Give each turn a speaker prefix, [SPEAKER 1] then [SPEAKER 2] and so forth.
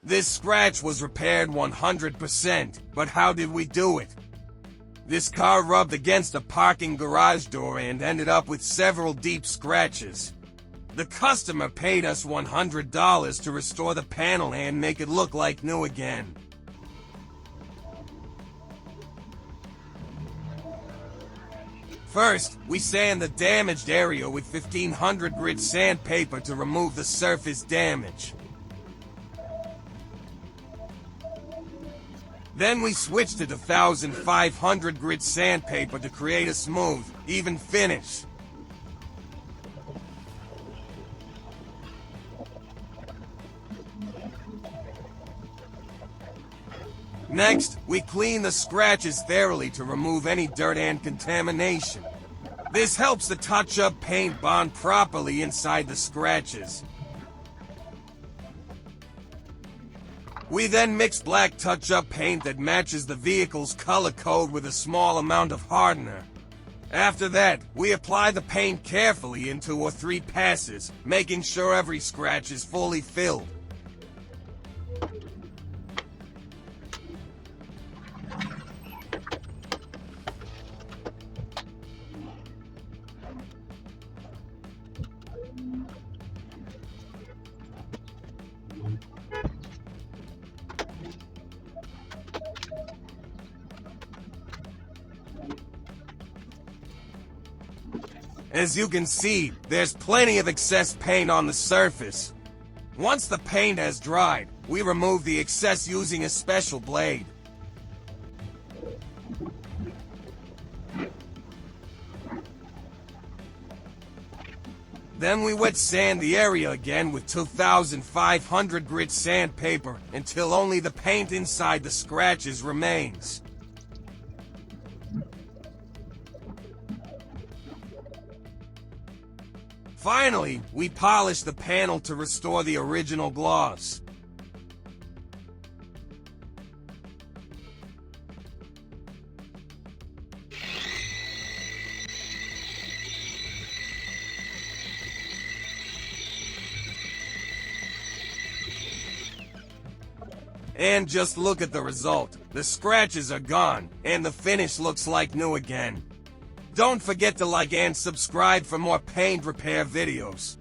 [SPEAKER 1] This scratch was repaired 100%, but how did we do it? This car rubbed against a parking garage door and ended up with several deep scratches. The customer paid us $100 to restore the panel and make it look like new again. First, we sand the damaged area with 1500 grit sandpaper to remove the surface damage. Then we switched to 1500 grit sandpaper to create a smooth, even finish. Next, we clean the scratches thoroughly to remove any dirt and contamination. This helps the touch-up paint bond properly inside the scratches. We then mix black touch-up paint that matches the vehicle's color code with a small amount of hardener. After that, we apply the paint carefully in 2 or 3 passes, making sure every scratch is fully filled. As you can see, there's plenty of excess paint on the surface. Once the paint has dried, we remove the excess using a special blade. Then we wet sand the area again with 2500 grit sandpaper until only the paint inside the scratches remains. Finally, we polish the panel to restore the original gloss. And just look at the result. The scratches are gone, and the finish looks like new again. Don't forget to like and subscribe for more paint repair videos.